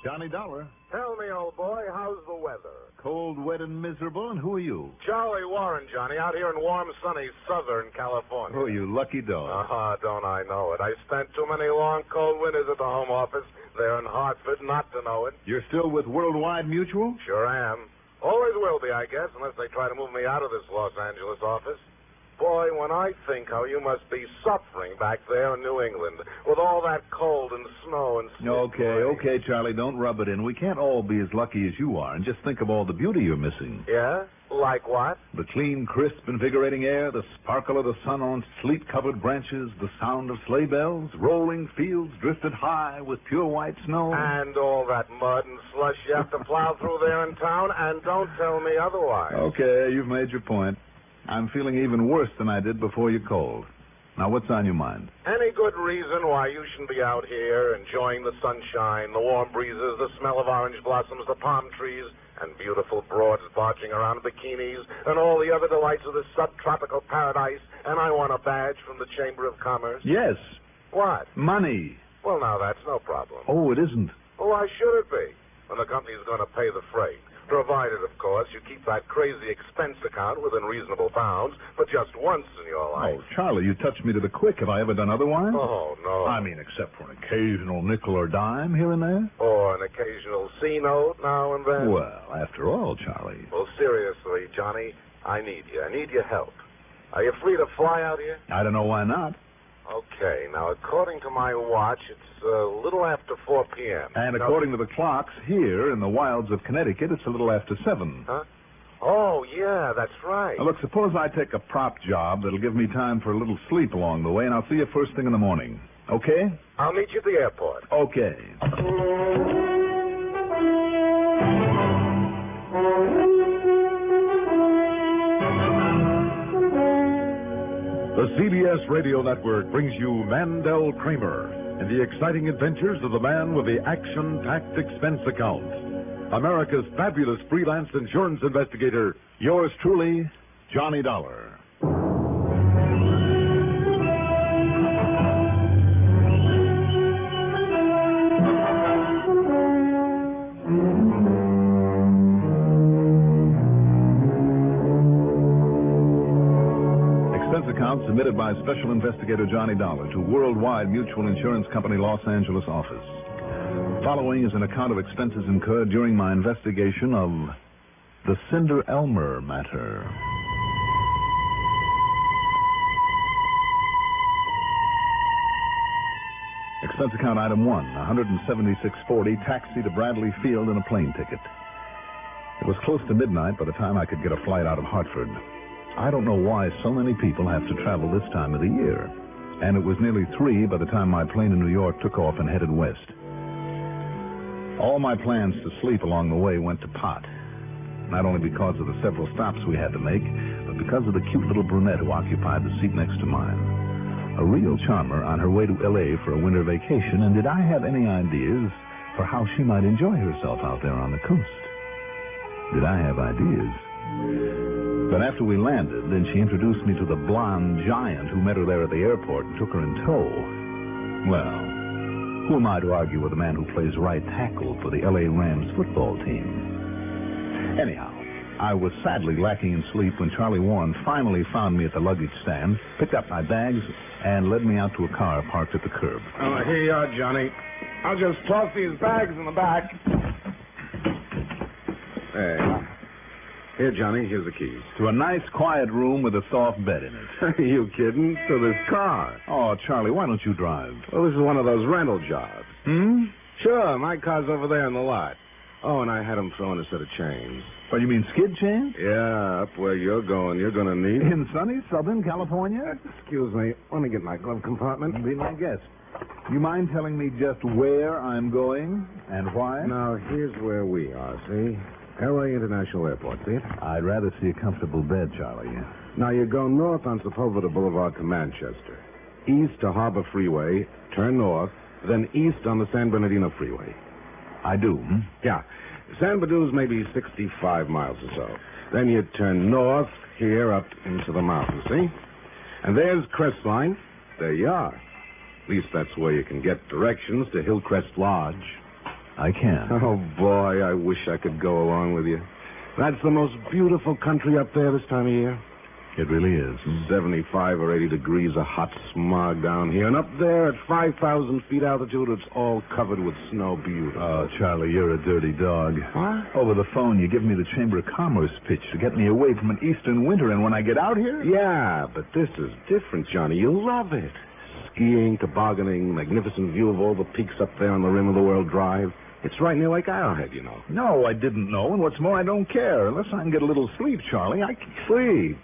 Johnny Dollar. Tell me, old boy, how's the weather? Cold, wet, and miserable, and who are you? Charlie Warren, Johnny, out here in warm, sunny Southern California. Oh, you lucky dog. Don't I know it. I spent too many long, cold winters at the home office there in Hartford not to know it. You're still with Worldwide Mutual? Sure am. Always will be, I guess, unless they try to move me out of this Los Angeles office. Boy, when I think how you must be suffering back there in New England with all that cold and snow and sleet. Okay, Charlie, don't rub it in. We can't all be as lucky as you are, and just think of all the beauty you're missing. Yeah? Like what? The clean, crisp, invigorating air, the sparkle of the sun on sleet-covered branches, the sound of sleigh bells, rolling fields drifted high with pure white snow. And all that mud and slush you have to plow through there in town, and don't tell me otherwise. Okay, you've made your point. I'm feeling even worse than I did before you called. Now, what's on your mind? Any good reason why you shouldn't be out here enjoying the sunshine, the warm breezes, the smell of orange blossoms, the palm trees, and beautiful broads barging around in bikinis, and all the other delights of this subtropical paradise, and I want a badge from the Chamber of Commerce? Yes. What? Money. Well, now, that's no problem. Oh, it isn't. Well, why should it be? When the company's going to pay the freight. Provided, of course, you keep that crazy expense account within reasonable bounds, but just once in your life. Oh, Charlie, you touched me to the quick. Have I ever done otherwise? Oh, no. I mean, except for an occasional nickel or dime here and there. Or an occasional C-note now and then. Well, after all, Charlie. Well, seriously, Johnny, I need you. I need your help. Are you free to fly out here? I don't know why not. Okay, now, according to my watch, it's a little after 4 p.m. And according to the clocks here in the wilds of Connecticut, it's a little after 7. Huh? Oh, yeah, that's right. Now, look, suppose I take a prop job that'll give me time for a little sleep along the way, and I'll see you first thing in the morning. Okay? I'll meet you at the airport. Okay. The CBS Radio Network brings you Mandel Kramer and the exciting adventures of the man with the action-packed expense account. America's fabulous freelance insurance investigator, Yours truly, Johnny Dollar. Account submitted by Special Investigator Johnny Dollar to Worldwide Mutual Insurance Company, Los Angeles office. Following is an account of expenses incurred during my investigation of the Cinder Elmer matter. Expense account item 1, $176.40, taxi to Bradley Field and a plane ticket. It was close to midnight by the time I could get a flight out of Hartford. I don't know why so many people have to travel this time of the year. And it was nearly 3 by the time my plane in New York took off and headed west. All my plans to sleep along the way went to pot. Not only because of the several stops we had to make, but because of the cute little brunette who occupied the seat next to mine. A real charmer on her way to L.A. for a winter vacation, and did I have any ideas for how she might enjoy herself out there on the coast? Did I have ideas? But after we landed, then she introduced me to the blonde giant who met her there at the airport and took her in tow. Well, who am I to argue with a man who plays right tackle for the L.A. Rams football team? Anyhow, I was sadly lacking in sleep when Charlie Warren finally found me at the luggage stand, picked up my bags, and led me out to a car parked at the curb. Oh, here you are, Johnny. I'll just toss these bags in the back. Hey. Here, Johnny, here's the keys. To a nice, quiet room with a soft bed in it. Are you kidding? To this car. Oh, Charlie, why don't you drive? Well, this is one of those rental jobs. Hmm? Sure, my car's over there in the lot. Oh, and I had him throw in a set of chains. What, you mean skid chains? Yeah, up where you're going to need... In sunny Southern California? Excuse me. Let me get my glove compartment. Be my guest. You mind telling me just where I'm going and why? Now, here's where we are, see? L.A. International Airport, see it? I'd rather see a comfortable bed, Charlie. Now, you go north on Sepulveda Boulevard to Manchester. East to Harbor Freeway, turn north, then east on the San Bernardino Freeway. I do, hmm? Yeah. San Bernardino's maybe 65 miles or so. Then you turn north here up into the mountains, see? And there's Crestline. There you are. At least that's where you can get directions to Hillcrest Lodge. I can. Oh, boy, I wish I could go along with you. That's the most beautiful country up there this time of year. It really is. 75 or 80 degrees of hot smog down here. And up there at 5,000 feet altitude, it's all covered with snow. Beautiful. Oh, Charlie, you're a dirty dog. What? Over the phone, you give me the Chamber of Commerce pitch to get me away from an eastern winter, and when I get out here... Yeah, but this is different, Johnny. You'll love it. Skiing, tobogganing, magnificent view of all the peaks up there on the rim of the World Drive. It's right near Lake Arrowhead, you know. No, I didn't know, and what's more, I don't care. Unless I can get a little sleep, Charlie, I can... Sleep?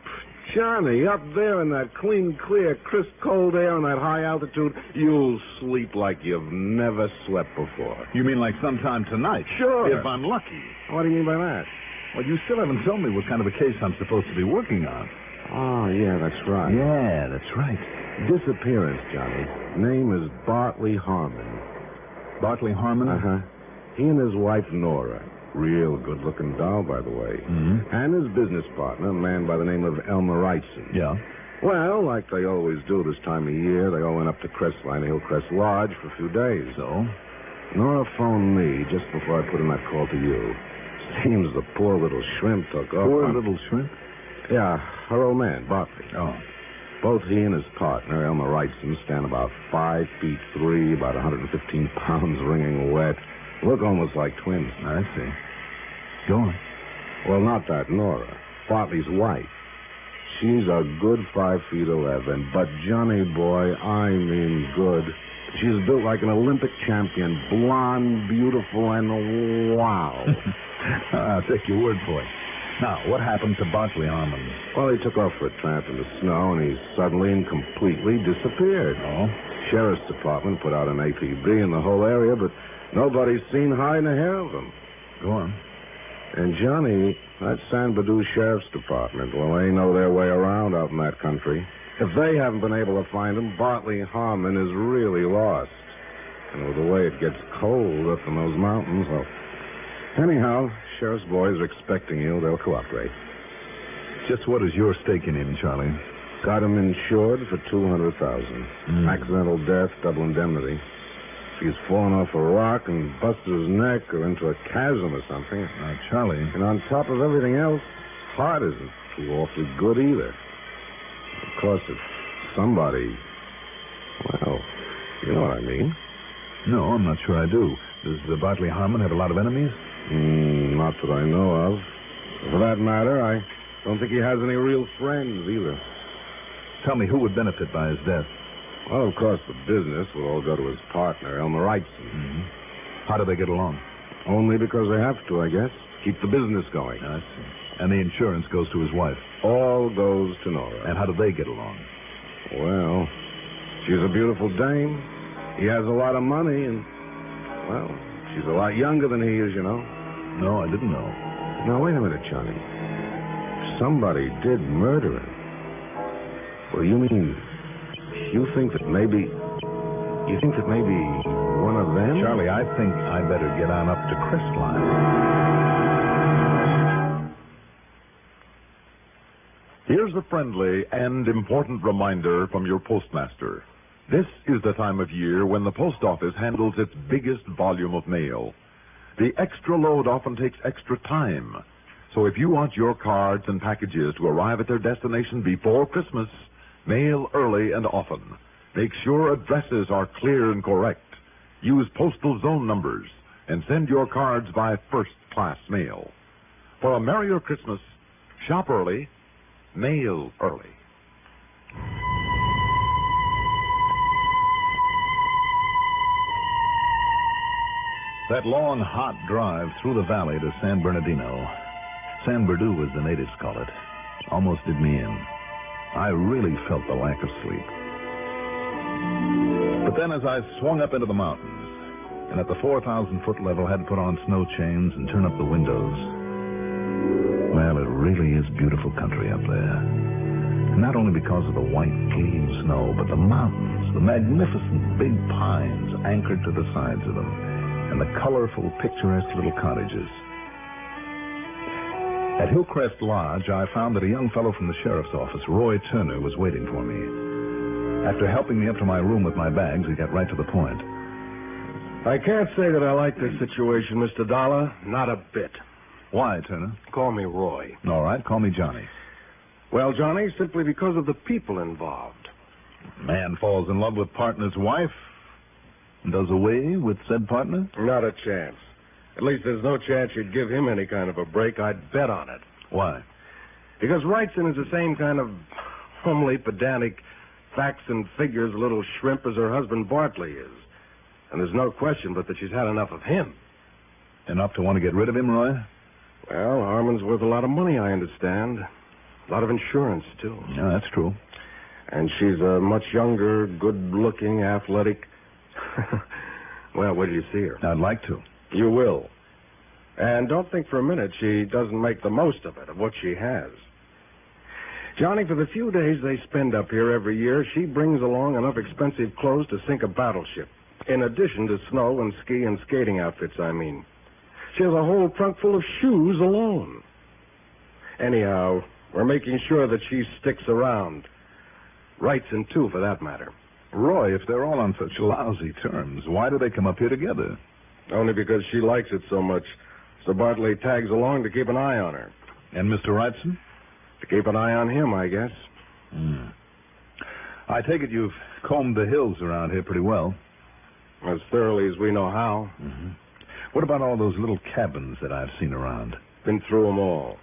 Johnny, up there in that clean, clear, crisp, cold air on that high altitude, you'll sleep like you've never slept before. You mean like sometime tonight? Sure. If I'm lucky. What do you mean by that? Well, you still haven't told me what kind of a case I'm supposed to be working on. Oh, yeah, that's right. Yeah, that's right. Disappearance, Johnny. Name is Bartley Harmon. Bartley Harmon? Uh-huh. He and his wife, Nora. Real good-looking doll, by the way. Mm-hmm. And his business partner, a man by the name of Elmer. Yeah. Well, like they always do this time of year, they all went up to Crestline, Hillcrest Lodge for a few days. So? Nora phoned me just before I put in that call to you. Seems the poor little shrimp took off. Poor little shrimp? Yeah, her old man, Bartley. Oh. Both he and his partner, Elmer Wrightson, stand about 5'3", about 115 pounds, wringing wet. Look almost like twins. I see. Go on. Well, not that Nora. Bartley's wife. She's a good 5'11", but Johnny boy, I mean good. She's built like an Olympic champion, blonde, beautiful, and wow. I'll take your word for it. Now, what happened to Bartley Harmon? Well, he took off for a tramp in the snow, and he suddenly and completely disappeared. Oh? Sheriff's Department put out an APB in the whole area, but nobody's seen hide nor hair of him. Go on. And Johnny, that San Badu Sheriff's Department, well, they know their way around out in that country. If they haven't been able to find him, Bartley Harmon is really lost. And with the way it gets cold up in those mountains, well... Anyhow, sheriff's boys are expecting you. They'll cooperate. Just what is your stake in him, Charlie? Got him insured for $200,000. Accidental death, double indemnity. If he's fallen off a rock and busted his neck or into a chasm or something. Charlie. And on top of everything else, heart isn't too awfully good either. Of course, if somebody... Well, you know what I mean. No, I'm not sure I do. Does Bartley Harmon have a lot of enemies? Not that I know of. For that matter, I don't think he has any real friends either. Tell me, who would benefit by his death? Well, of course, the business will all go to his partner, Elmer Wrightson. Mm-hmm. How do they get along? Only because they have to, I guess. Keep the business going. I see. And the insurance goes to his wife? All goes to Nora. And how do they get along? Well, she's a beautiful dame. He has a lot of money, and, well, she's a lot younger than he is, you know. No, I didn't know. Now, wait a minute, Johnny. Somebody did murder him. Well, you mean... You think that maybe one of them? Charlie, I think I better get on up to Crestline. Here's a friendly and important reminder from your postmaster. This is the time of year when the post office handles its biggest volume of mail. The extra load often takes extra time. So if you want your cards and packages to arrive at their destination before Christmas, mail early and often. Make sure addresses are clear and correct. Use postal zone numbers and send your cards by first-class mail. For a merrier Christmas, shop early, mail early. That long, hot drive through the valley to San Bernardino, San Bernardino as the natives call it, almost did me in. I really felt the lack of sleep. But then as I swung up into the mountains, and at the 4,000-foot level had to put on snow chains and turn up the windows, well, it really is beautiful country up there. Not only because of the white, clean snow, but the mountains, the magnificent big pines anchored to the sides of them, and the colorful, picturesque little cottages. At Hillcrest Lodge, I found that a young fellow from the sheriff's office, Roy Turner, was waiting for me. After helping me up to my room with my bags, he got right to the point. I can't say that I like this situation, Mr. Dollar. Not a bit. Why, Turner? Call me Roy. All right, call me Johnny. Well, Johnny, simply because of the people involved. Man falls in love with partner's wife and does away with said partner? Not a chance. At least there's no chance you'd give him any kind of a break. I'd bet on it. Why? Because Wrightson is the same kind of homely, pedantic, facts and figures little shrimp as her husband Bartley is. And there's no question but that she's had enough of him. Enough to want to get rid of him, Roy? Well, Harmon's worth a lot of money, I understand. A lot of insurance, too. Yeah, that's true. And she's a much younger, good-looking, athletic... Well, where do you see her? I'd like to. You will. And don't think for a minute she doesn't make the most of it, of what she has. Johnny, for the few days they spend up here every year, she brings along enough expensive clothes to sink a battleship. In addition to snow and ski and skating outfits, I mean. She has a whole trunk full of shoes alone. Anyhow, we're making sure that she sticks around. Wrightson, too, for that matter. Roy, if they're all on such lousy terms, why do they come up here together? Only because she likes it so much. So Bartley tags along to keep an eye on her. And Mr. Wrightson? To keep an eye on him, I guess. I take it you've combed the hills around here pretty well. As thoroughly as we know how. Mm-hmm. What about all those little cabins that I've seen around? Been through them all.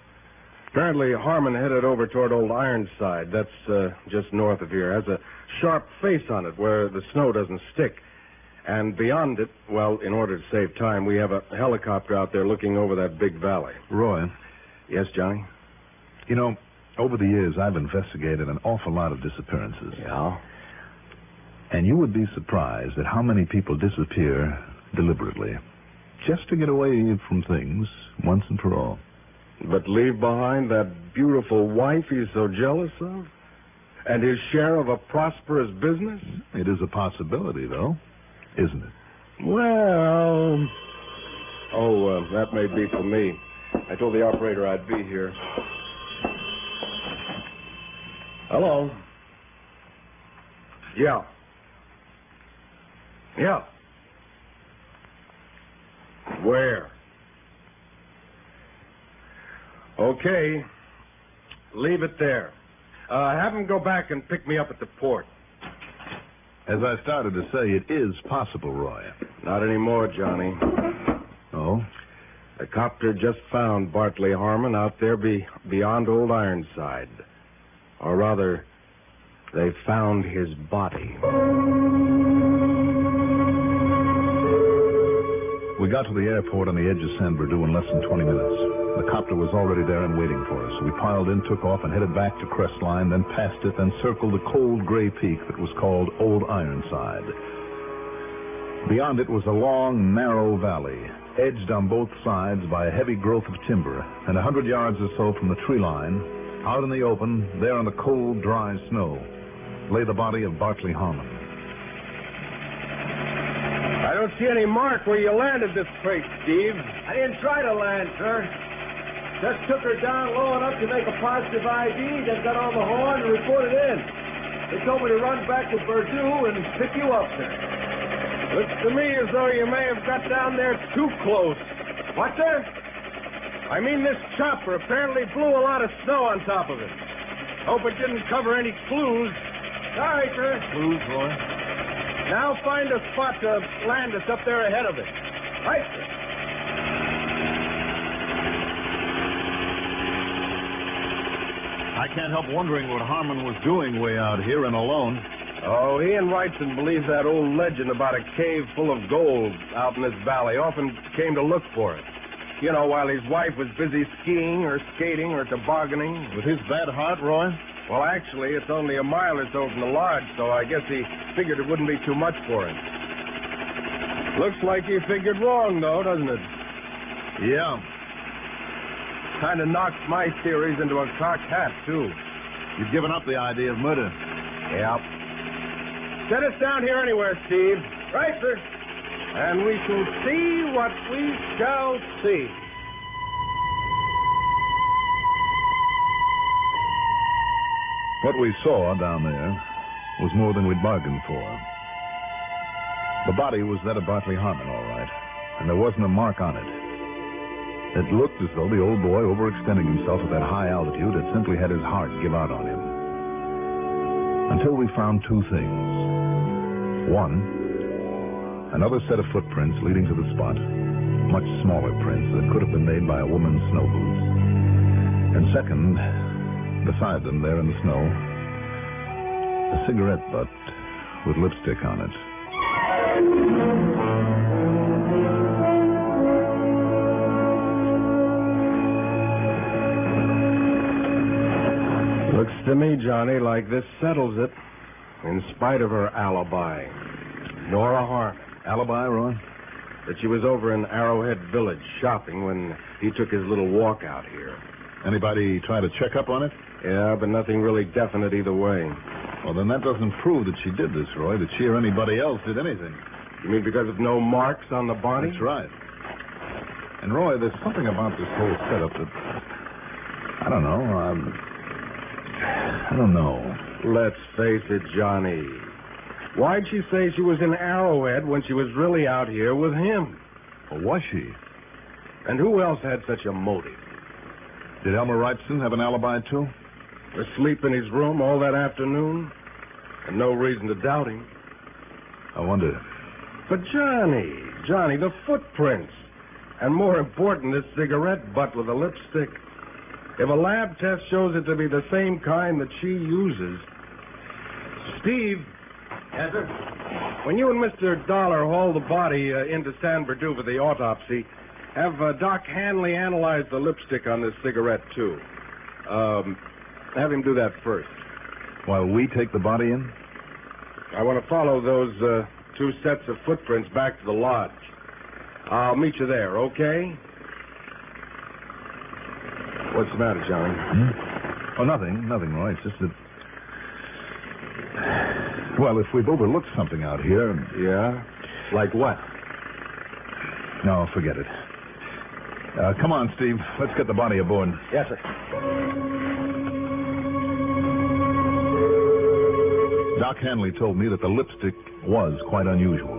Apparently, Harmon headed over toward Old Ironside. That's just north of here. Has a sharp face on it where the snow doesn't stick. And beyond it, well, in order to save time, we have a helicopter out there looking over that big valley. Roy? Yes, Johnny? You know, over the years, I've investigated an awful lot of disappearances. Yeah? And you would be surprised at how many people disappear deliberately, just to get away from things once and for all. But leave behind that beautiful wife he's so jealous of? And his share of a prosperous business? It is a possibility, though, isn't it? Well... that may be for me. I told the operator I'd be here. Hello? Yeah. Yeah. Where? Okay. Leave it there. Have him go back and pick me up at the port. As I started to say, it is possible, Roy. Not anymore, Johnny. Oh? The copter just found Bartley Harmon out there beyond Old Ironside. Or rather, they found his body. We got to the airport on the edge of San Bernardino in less than 20 minutes. The copter was already there and waiting for us. We piled in, took off, and headed back to Crestline, then past it, then circled the cold gray peak that was called Old Ironside. Beyond it was a long, narrow valley, edged on both sides by a heavy growth of timber, and 100 yards or so from the tree line, out in the open, there on the cold, dry snow, lay the body of Bartley Harmon. I don't see any mark where you landed this crate, Steve. I didn't try to land, sir. Just took her down low enough to make a positive ID, then got on the horn and reported in. They told me to run back to Purdue and pick you up, sir. Looks to me as though you may have got down there too close. What, sir? I mean, this chopper apparently blew a lot of snow on top of it. Hope it didn't cover any clues. Sorry, sir. Clues, Roy? Now find a spot to land us up there ahead of it. Right, sir. I can't help wondering what Harmon was doing way out here and alone. Oh, he and Wrightson believe that old legend about a cave full of gold out in this valley. Often came to look for it. You know, while his wife was busy skiing or skating or tobogganing. With his bad heart, Roy? Well, actually, it's only a mile or so from the lodge, so I guess he figured it wouldn't be too much for him. Looks like he figured wrong, though, doesn't it? Yeah. Kind of knocks my theories into a cocked hat, too. You've given up the idea of murder. Yep. Set us down here anywhere, Steve. Right, sir. And we shall see what we shall see. What we saw down there was more than we'd bargained for. The body was that of Bartley Harmon, all right, and there wasn't a mark on it. It looked as though the old boy, overextending himself at that high altitude, had simply had his heart give out on him. Until we found two things. One, another set of footprints leading to the spot, much smaller prints that could have been made by a woman's snow boots. And second, beside them there in the snow, a cigarette butt with lipstick on it. Looks to me, Johnny, like this settles it, in spite of her alibi. Nora Harmon. Alibi, Roy? That she was over in Arrowhead Village shopping when he took his little walk out here. Anybody try to check up on it? Yeah, but nothing really definite either way. Well, then that doesn't prove that she did this, Roy, that she or anybody else did anything. You mean because of no marks on the body? That's right. And, Roy, there's something about this whole setup that... I don't know. I don't know. Let's face it, Johnny. Why'd she say she was in Arrowhead when she was really out here with him? Or was she? And who else had such a motive? Did Elmer Wrightson have an alibi, too? Asleep in his room all that afternoon? And no reason to doubt him. I wonder. But Johnny, the footprints. And more important, this cigarette butt with a lipstick. If a lab test shows it to be the same kind that she uses... Steve. Yes, sir? When you and Mr. Dollar haul the body into San Bernardino for the autopsy, have Doc Hanley analyze the lipstick on this cigarette, too. Have him do that first. While we take the body in? I want to follow those two sets of footprints back to the lodge. I'll meet you there, okay? What's the matter, Johnny? Oh, nothing, Roy. It's just that... Well, if we've overlooked something out here... Yeah? Like what? No, forget it. Come on, Steve. Let's get the body aboard. Yes, sir. Doc Hanley told me that the lipstick was quite unusual.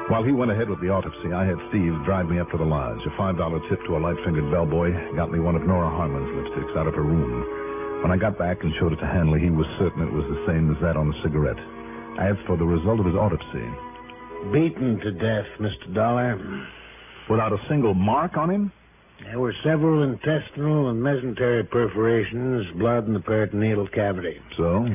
While he went ahead with the autopsy, I had Steve drive me up to the lodge. A $5 tip to a light-fingered bellboy got me one of Nora Harmon's lipsticks out of her room. When I got back and showed it to Hanley, he was certain it was the same as that on the cigarette. As for the result of his autopsy... Beaten to death, Mr. Dollar. Without a single mark on him? There were several intestinal and mesentery perforations, blood in the peritoneal cavity. So?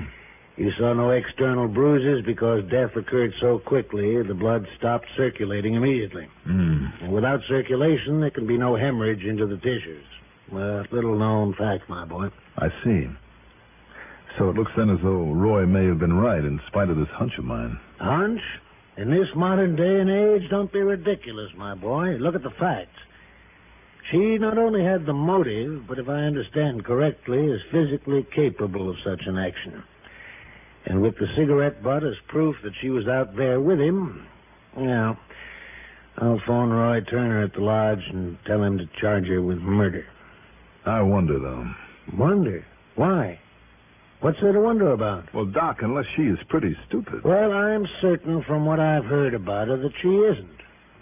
You saw no external bruises because death occurred so quickly, the blood stopped circulating immediately. And without circulation, there can be no hemorrhage into the tissues. A little-known fact, my boy. I see. So it looks then as though Roy may have been right in spite of this hunch of mine. Hunch? In this modern day and age, don't be ridiculous, my boy. Look at the facts. She not only had the motive, but if I understand correctly, is physically capable of such an action. And with the cigarette butt as proof that she was out there with him, yeah, I'll phone Roy Turner at the lodge and tell him to charge her with murder. I wonder, though. Wonder? Why? What's there to wonder about? Well, Doc, unless she is pretty stupid. Well, I'm certain from what I've heard about her that she isn't.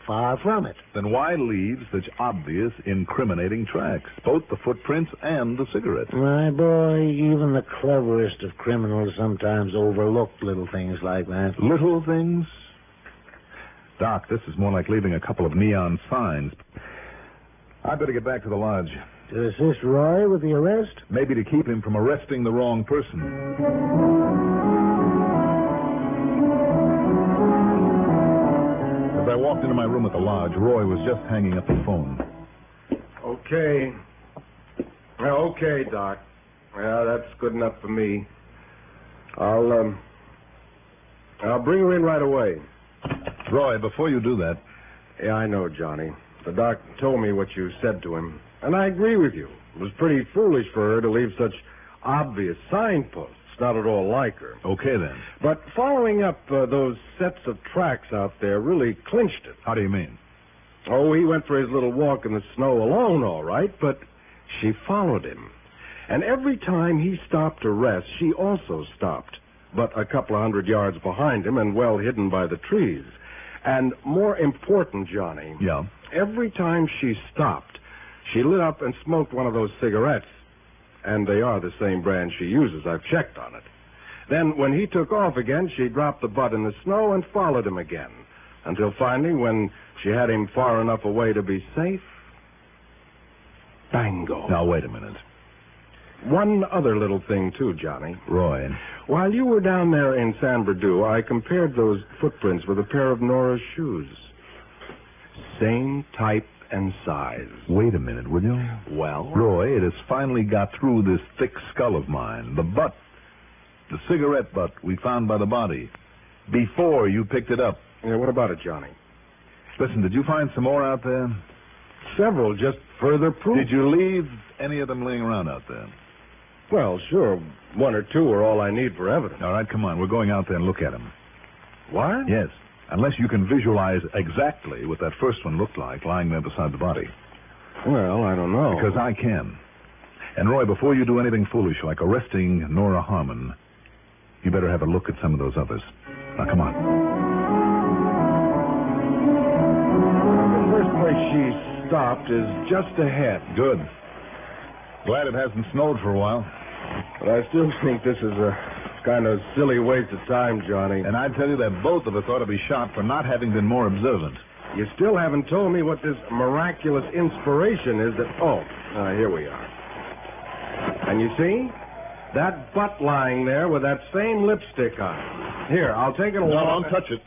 Far from it. Then why leave such obvious, incriminating tracks? Both the footprints and the cigarette. My boy, even the cleverest of criminals sometimes overlook little things like that. Little things? Doc, this is more like leaving a couple of neon signs. I'd better get back to the lodge. To assist Roy with the arrest? Maybe to keep him from arresting the wrong person. As I walked into my room at the lodge, Roy was just hanging up the phone. Okay. Well, okay, Doc. Yeah, that's good enough for me. I'll bring her in right away. Roy, before you do that... Yeah, I know, Johnny. The doc told me what you said to him, and I agree with you. It was pretty foolish for her to leave such obvious signposts. Not at all like her. Okay, then. But following up those sets of tracks out there really clinched it. How do you mean? Oh, he went for his little walk in the snow alone, all right, but she followed him. And every time he stopped to rest, she also stopped, but a couple of 100 yards behind him and well hidden by the trees. And more important, Johnny, Yeah? every time she stopped, she lit up and smoked one of those cigarettes. And they are the same brand she uses. I've checked on it. Then, when he took off again, she dropped the butt in the snow and followed him again. Until finally, when she had him far enough away to be safe, bango. Now, wait a minute. One other little thing, too, Johnny. Roy. While you were down there in San Bernardino, I compared those footprints with a pair of Nora's shoes. Same type and size. Wait a minute, will you? Well? Roy, it has finally got through this thick skull of mine. The butt, the cigarette butt we found by the body, before you picked it up. Yeah, what about it, Johnny? Listen, did you find some more out there? Several, just further proof. Did you leave any of them laying around out there? Well, sure. One or two are all I need for evidence. All right, come on. We're going out there and look at them. What? Yes. Unless you can visualize exactly what that first one looked like lying there beside the body. Well, I don't know. Because I can. And, Roy, before you do anything foolish like arresting Nora Harmon, you better have a look at some of those others. Now, come on. The first place she stopped is just ahead. Good. Glad it hasn't snowed for a while. But I still think this is a kind of silly waste of time, Johnny. And I tell you that both of us ought to be shot for not having been more observant. You still haven't told me what this miraculous inspiration is that... Oh, here we are. And you see? That butt lying there with that same lipstick on it. Here, I'll take it along. No, don't touch it.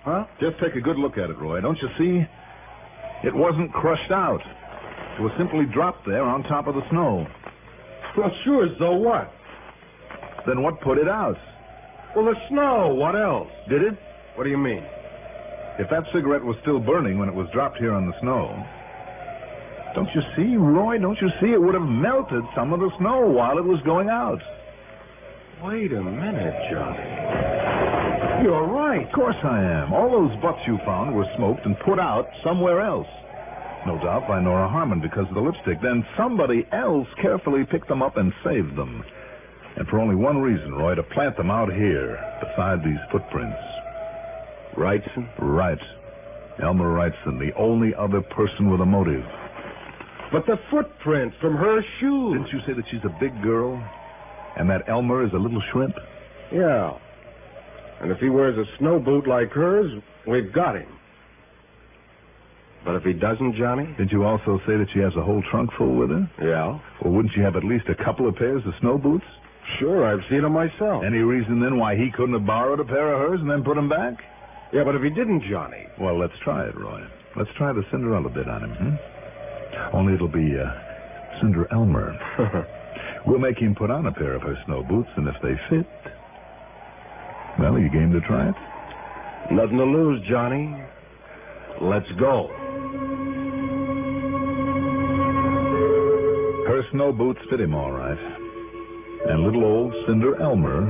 Huh? Just take a good look at it, Roy. Don't you see? It wasn't crushed out. It was simply dropped there on top of the snow. Well, sure, so what? Then what put it out? Well, the snow. What else? Did it? What do you mean? If that cigarette was still burning when it was dropped here on the snow, don't you see, Roy? Don't you see? It would have melted some of the snow while it was going out. Wait a minute, Johnny. You're right. Of course I am. All those butts you found were smoked and put out somewhere else. No doubt by Nora Harmon because of the lipstick. Then somebody else carefully picked them up and saved them. And for only one reason, Roy, to plant them out here beside these footprints. Wrightson? Right. Elmer Wrightson, the only other person with a motive. But the footprints from her shoes. Didn't you say that she's a big girl? And that Elmer is a little shrimp? Yeah. And if he wears a snow boot like hers, we've got him. But if he doesn't, Johnny? Did you also say that she has a whole trunk full with her? Yeah. Or wouldn't she have at least a couple of pairs of snow boots? Sure, I've seen them myself. Any reason, then, why he couldn't have borrowed a pair of hers and then put them back? Yeah, but if he didn't, Johnny... Well, let's try it, Roy. Let's try the Cinderella bit on him, Only it'll be, Cinder Elmer. We'll make him put on a pair of her snow boots, and if they fit... Well, are you game to try it? Nothing to lose, Johnny. Let's go. Her snow boots fit him all right. And little old Cinder Elmer,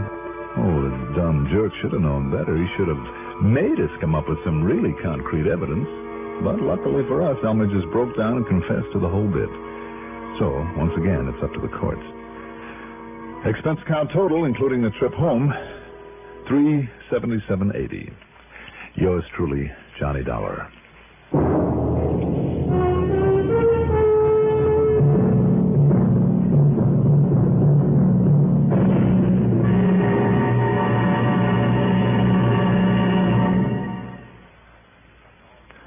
oh, the dumb jerk should have known better. He should have made us come up with some really concrete evidence. But luckily for us, Elmer just broke down and confessed to the whole bit. So, once again, it's up to the courts. Expense account total, including the trip home, $377.80. Yours truly, Johnny Dollar.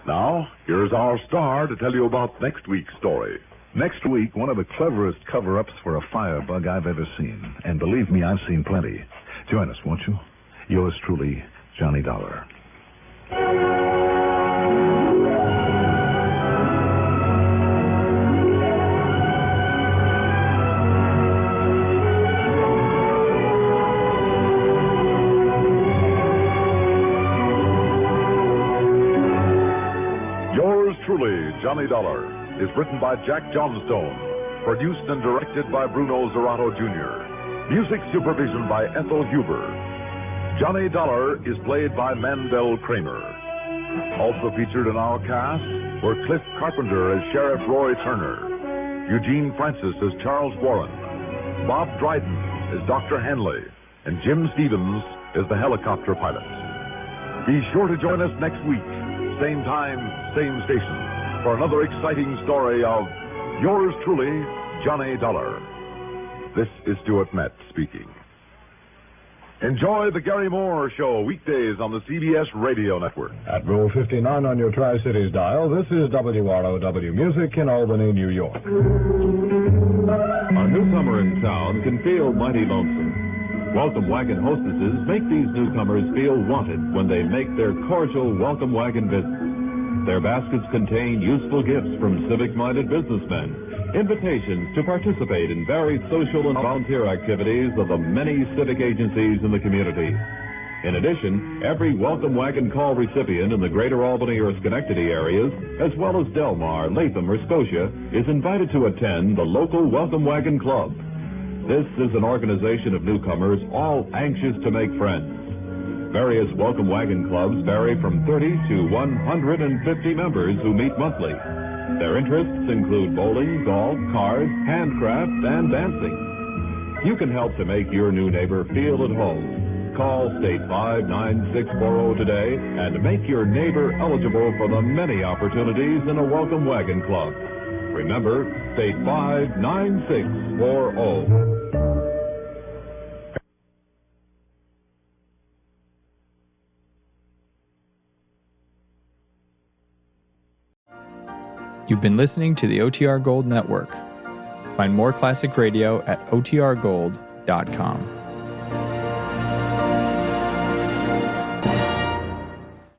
Now, here's our star to tell you about next week's story. Next week, one of the cleverest cover-ups for a firebug I've ever seen. And believe me, I've seen plenty. Join us, won't you? Yours truly, Johnny Dollar. Yours truly, Johnny Dollar, is written by Jack Johnstone, produced and directed by Bruno Zerato Jr., music supervision by Ethel Huber. Johnny Dollar is played by Mandel Kramer. Also featured in our cast were Cliff Carpenter as Sheriff Roy Turner, Eugene Francis as Charles Warren, Bob Dryden as Dr. Hanley, and Jim Stevens is the helicopter pilot. Be sure to join us next week, same time, same station, for another exciting story of yours truly, Johnny Dollar. This is Stuart Metz speaking. Enjoy the Gary Moore Show weekdays on the CBS Radio Network. At Rule 59 on your Tri-Cities dial, this is WROW Music in Albany, New York. A newcomer in town can feel mighty lonesome. Welcome Wagon hostesses make these newcomers feel wanted when they make their cordial Welcome Wagon visits. Their baskets contain useful gifts from civic-minded businessmen, invitations to participate in varied social and volunteer activities of the many civic agencies in the community. In addition, every Welcome Wagon call recipient in the greater Albany or Schenectady areas, as well as Delmar, Latham, or Scotia, is invited to attend the local Welcome Wagon Club. This is an organization of newcomers all anxious to make friends. Various Welcome Wagon clubs vary from 30 to 150 members who meet monthly. Their interests include bowling, golf, cards, handcrafts, and dancing. You can help to make your new neighbor feel at home. Call State 59640 today and make your neighbor eligible for the many opportunities in a Welcome Wagon Club. Remember, State 59640. You've been listening to the OTR Gold Network. Find more classic radio at otrgold.com.